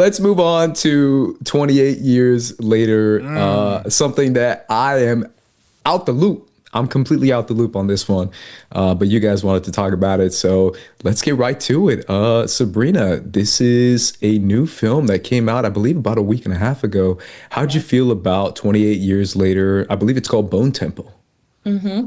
let's move on to 28 years later. Something that I am out the loop. I'm completely out the loop on this one, but you guys wanted to talk about it, so let's get right to it. Sabrina, this is a new film that came out, I believe, about a week and a half ago. How'd you feel about 28 years later? I believe it's called Bone Temple. hmm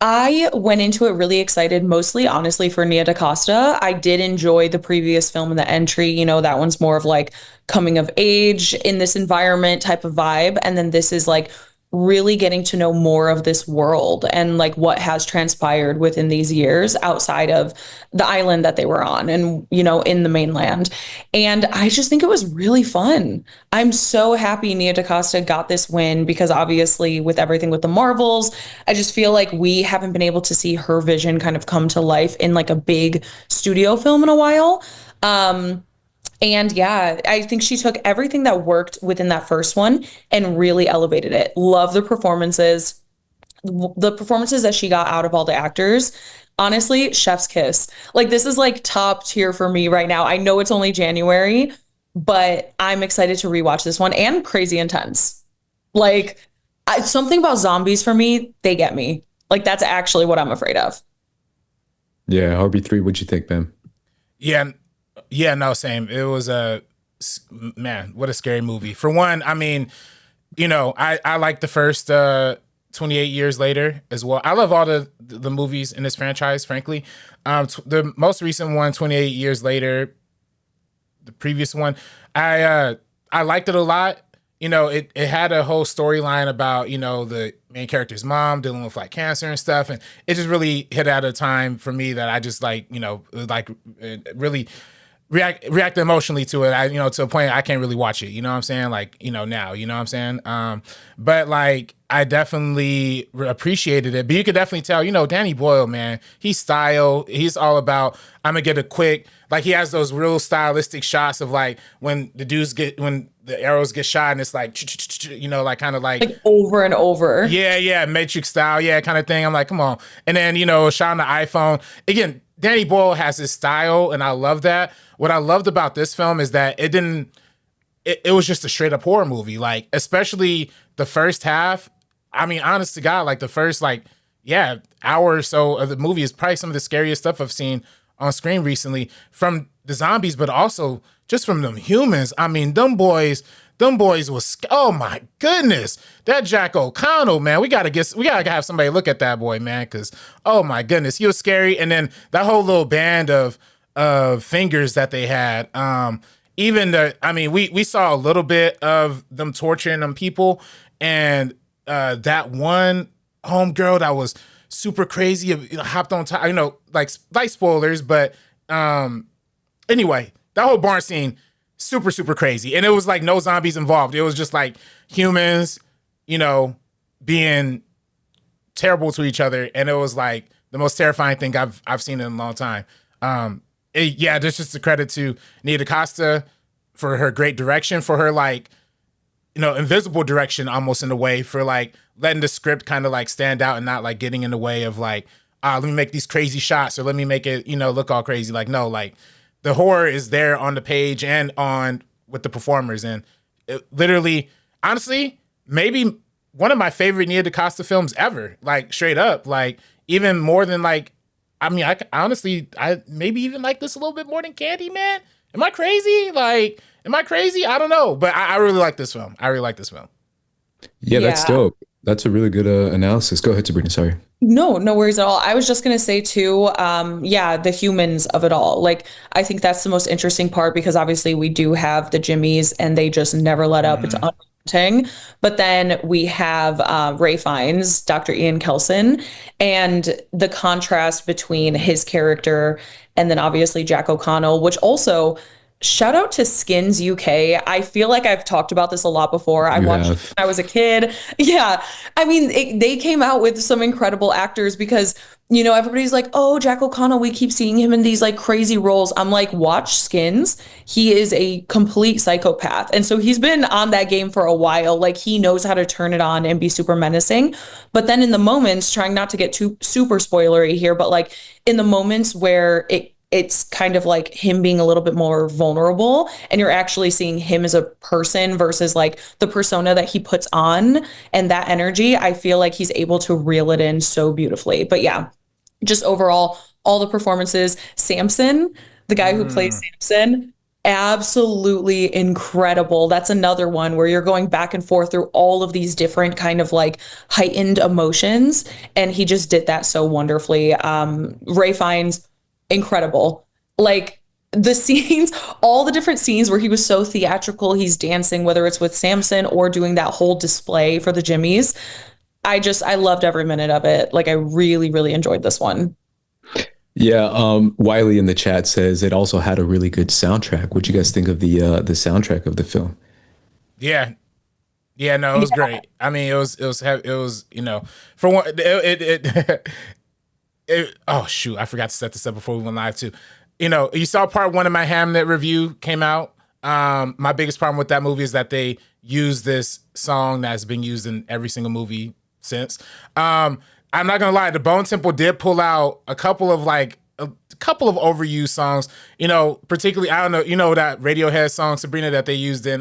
I went into it really excited, mostly honestly for Nia DaCosta. I did enjoy the previous film and the entry. That one's more of like coming of age in this environment type of vibe. And then this is like really getting to know more of this world and like what has transpired within these years outside of the island that they were on and, in the mainland. And I just think it was really fun. I'm so happy Nia DaCosta got this win because obviously with everything with the Marvels, I just feel like we haven't been able to see her vision kind of come to life in like a big studio film in a while. And yeah, I think she took everything that worked within that first one and really elevated it. Love the performances. The performances that she got out of all the actors. Honestly, chef's kiss. Like this is like top tier for me right now. I know it's only January, but I'm excited to rewatch this one and Crazy Intense. Like something about zombies for me, they get me. Like that's actually what I'm afraid of. Yeah, RB3, what'd you think, Ben? Yeah, yeah, no, same. It was man, what a scary movie. For one, I mean, I like the first 28 years later as well. I love all the movies in this franchise, frankly. The most recent one, 28 years later, the previous one, I liked it a lot. It had a whole storyline about, the main character's mom dealing with like cancer and stuff. And it just really hit at a time for me that I just really react emotionally to it. To a point I can't really watch it. You know what I'm saying? Like, now, you know what I'm saying? But like, I definitely appreciated it. But you could definitely tell, Danny Boyle, man, he's style. He's all about, I'm gonna get a quick, like he has those real stylistic shots of like when the arrows get shot and it's like, like kind of like over and over. Yeah, Matrix style, yeah, kind of thing. I'm like, come on. And then, shot on the iPhone. Again, Danny Boyle has his style, and I love that. What I loved about this film is that it was just a straight up horror movie. Like, especially the first half. I mean, honest to God, like the first, hour or so of the movie is probably some of the scariest stuff I've seen on screen recently from the zombies, but also just from them humans. I mean, them boys was, oh my goodness, that Jack O'Connell, man, we gotta have somebody look at that boy, man, because oh my goodness, he was scary. And then that whole little band of fingers that they had, we saw a little bit of them torturing them people, and that one homegirl that was super crazy, hopped on top, like spoilers, but anyway, that whole barn scene, super, super crazy. And it was like no zombies involved. It was just like humans, being terrible to each other. And it was like the most terrifying thing I've seen in a long time. This just a credit to Nia DaCosta for her great direction, for her like, invisible direction almost in a way, for like letting the script kind of like stand out and not like getting in the way of like, let me make these crazy shots or let me make it, look all crazy. Like, no, like the horror is there on the page and on with the performers. And it literally, honestly, maybe one of my favorite Nia DaCosta films ever, like straight up, like even more than like, I mean, I maybe even like this a little bit more than Candyman. Am I crazy? I don't know, but I really like this film. Yeah, that's dope. That's a really good analysis. Go ahead, Sabrina. Sorry. No, no worries at all. I was just going to say too, the humans of it all. Like, I think that's the most interesting part because obviously we do have the Jimmies and they just never let up. It's unrelenting. But then we have Ray Fiennes, Dr. Ian Kelson, and the contrast between his character and then obviously Jack O'Connell, which also shout out to Skins UK. I feel like I've talked about this a lot before. I watched it when I was a kid. Yeah. I mean, they came out with some incredible actors because, everybody's like, oh, Jack O'Connell, we keep seeing him in these like crazy roles. I'm like, watch Skins. He is a complete psychopath. And so he's been on that game for a while. Like he knows how to turn it on and be super menacing. But then in the moments, trying not to get too super spoilery here, but like in the moments where it it's kind of like him being a little bit more vulnerable, and you're actually seeing him as a person versus like the persona that he puts on and that energy. I feel like he's able to reel it in so beautifully. But yeah, just overall, all the performances. Samson, the guy who plays Samson, absolutely incredible. That's another one where you're going back and forth through all of these different kind of like heightened emotions, and he just did that so wonderfully. Ray Fiennes, incredible. Like the scenes, all the different scenes where he was so theatrical, he's dancing, whether it's with Samson or doing that whole display for the Jimmies. I loved every minute of it. Like I really, really enjoyed this one. Yeah, Wiley in the chat says it also had a really good soundtrack. What do you guys think of the soundtrack of the film? Yeah. Yeah, no, it was great. I mean, it was, you know, for one, oh shoot, I forgot to set this up before we went live too. You know, you saw part one of my Hamnet review came out. My biggest problem with that movie is that they use this song that's been used in every single movie since. I'm not gonna lie, the Bone Temple did pull out a couple of overused songs. You know, particularly, I don't know, you know that Radiohead song Sabrina that they used in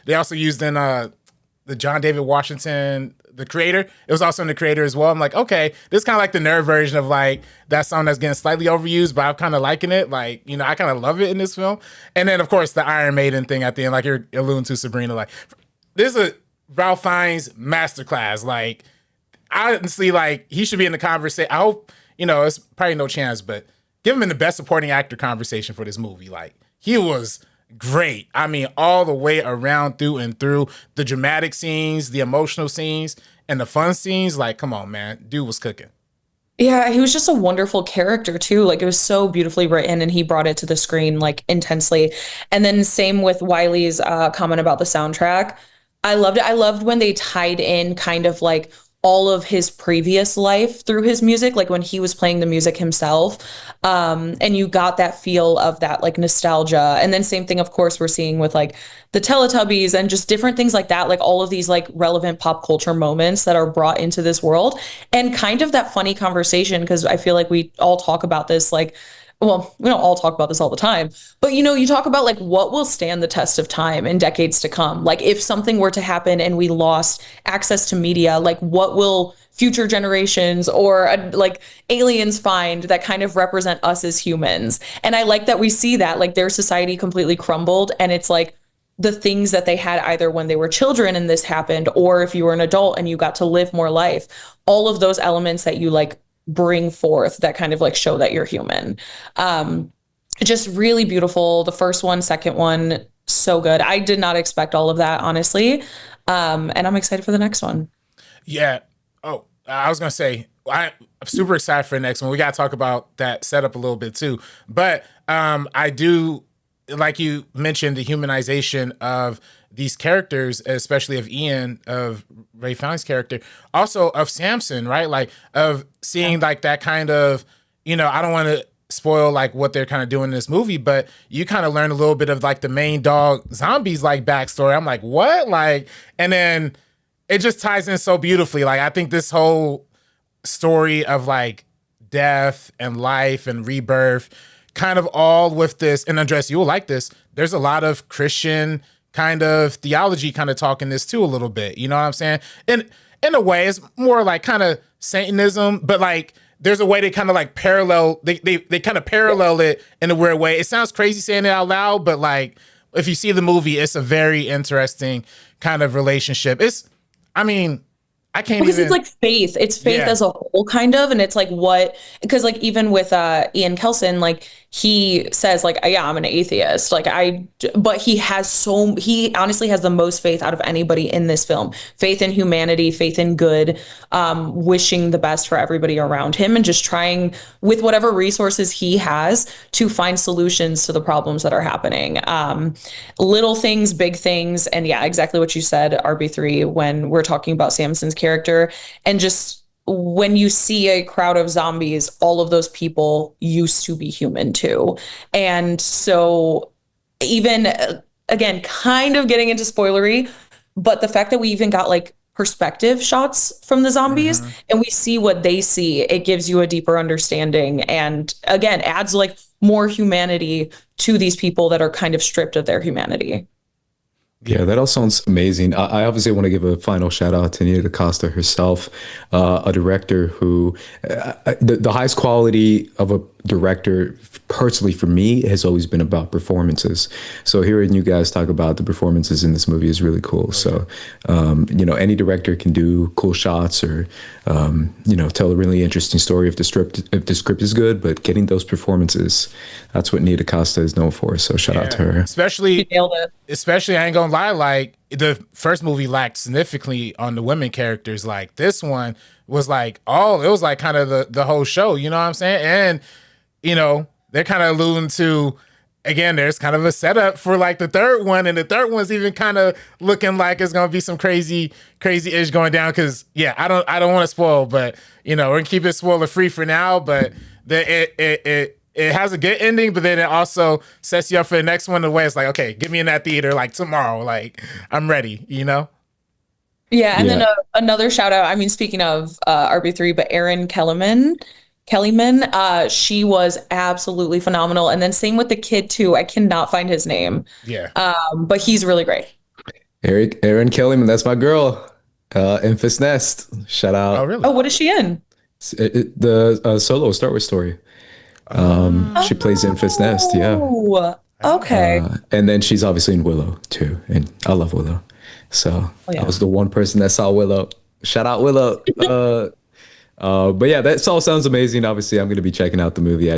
they also used in the John David Washington, The Creator. It was also in The Creator as well. I'm like, okay, this is kind of like the nerd version of like that song that's getting slightly overused, but I'm kind of liking it. Like, you know, I kind of love it in this film. And then of course the Iron Maiden thing at the end, like you're alluding to, Sabrina. Like, this is a Ralph Fiennes masterclass. Like, honestly, like he should be in the conversation. I hope, you know, it's probably no chance, but give him in the best supporting actor conversation for this movie. Like, he was great. I mean, all the way around, through and through. The dramatic scenes, the emotional scenes, and the fun scenes. Like, come on, man, dude was cooking. Yeah, he was just a wonderful character too. Like it was so beautifully written, and he brought it to the screen like intensely. And then same with Wiley's comment about the soundtrack. I loved it. I loved when they tied in kind of like all of his previous life through his music, like when he was playing the music himself. And you got that feel of that like nostalgia. And then same thing, of course, we're seeing with like the Teletubbies and just different things like that, like all of these like relevant pop culture moments that are brought into this world, and kind of that funny conversation, because I feel like we all talk about this like, well, we don't all talk about this all the time, but you know, you talk about like what will stand the test of time in decades to come. Like if something were to happen and we lost access to media, like what will future generations or like aliens find that kind of represent us as humans? And I like that we see that like their society completely crumbled, and it's like the things that they had either when they were children and this happened, or if you were an adult and you got to live more life, all of those elements that you like bring forth that kind of like show that you're human. Just really beautiful. The first one, second one, so good. I did not expect all of that, honestly. And I'm excited for the next one. Yeah. Oh, I was going to say, I'm super excited for the next one. We got to talk about that setup a little bit too. But I do, like you mentioned, the humanization of these characters, especially of Ian, of Ray Fiennes' character, also of Samson, right? Like of seeing like that kind of, you know, I don't want to spoil like what they're kind of doing in this movie, but you kind of learn a little bit of like the main dog zombies like backstory. I'm like, what? Like, and then it just ties in so beautifully. Like, I think this whole story of like death and life and rebirth, kind of all with this, and Andres, you will like this. There's a lot of Christian kind of theology kind of talking this too a little bit. You know what I'm saying? And in a way, it's more like kind of Satanism, but like there's a way they kind of like parallel, they kind of parallel it in a weird way. It sounds crazy saying it out loud, but like if you see the movie, it's a very interesting kind of relationship. I mean, I can't because even. It's like faith. It's faith Yeah. as a whole, kind of, and it's like what, because like even with Ian Kelson, like he says like, yeah, I'm an atheist. Like but he honestly has the most faith out of anybody in this film. Faith in humanity, faith in good, wishing the best for everybody around him, and just trying with whatever resources he has to find solutions to the problems that are happening. Little things, big things, and yeah, exactly what you said, RB3, when we're talking about Samson's character, and just when you see a crowd of zombies, all of those people used to be human too. And so even again, kind of getting into spoilery, but the fact that we even got like perspective shots from the zombies and we see what they see, it gives you a deeper understanding, and again adds like more humanity to these people that are kind of stripped of their humanity. Yeah, that all sounds amazing. I obviously want to give a final shout out to Nia DaCosta herself, a director who, the highest quality of a director, personally for me, has always been about performances. So hearing you guys talk about the performances in this movie is really cool. So, any director can do cool shots or, tell a really interesting story if the script is good, but getting those performances, that's what Nia DaCosta is known for. So shout out to her. Especially, nailed it. Especially, I ain't gonna lie, like the first movie lacked significantly on the women characters. Like this one was like it was like kind of the whole show, you know what I'm saying? And they're kind of alluding to, again, there's kind of a setup for like the third one, and the third one's even kind of looking like it's gonna be some crazy ish going down. Because I don't want to spoil, but we're gonna keep it spoiler free for now. But it has a good ending, but then it also sets you up for the next one. The way it's like, okay, get me in that theater like tomorrow, like I'm ready, Yeah, and then another shout out. I mean, speaking of RB3, but Erin Kellyman, she was absolutely phenomenal. And then same with the kid too. I cannot find his name. Yeah. But he's really great. Erin Kellyman, that's my girl. In Fiennes Nest. Shout out. Oh, really? Oh, what is she in? The solo Star Wars story. She plays in Fiennes Nest. Yeah. Oh, okay. And then she's obviously in Willow too, and I love Willow. So I was the one person that saw Willow. Shout out Willow. But yeah, that all sounds amazing. Obviously, I'm going to be checking out the movie.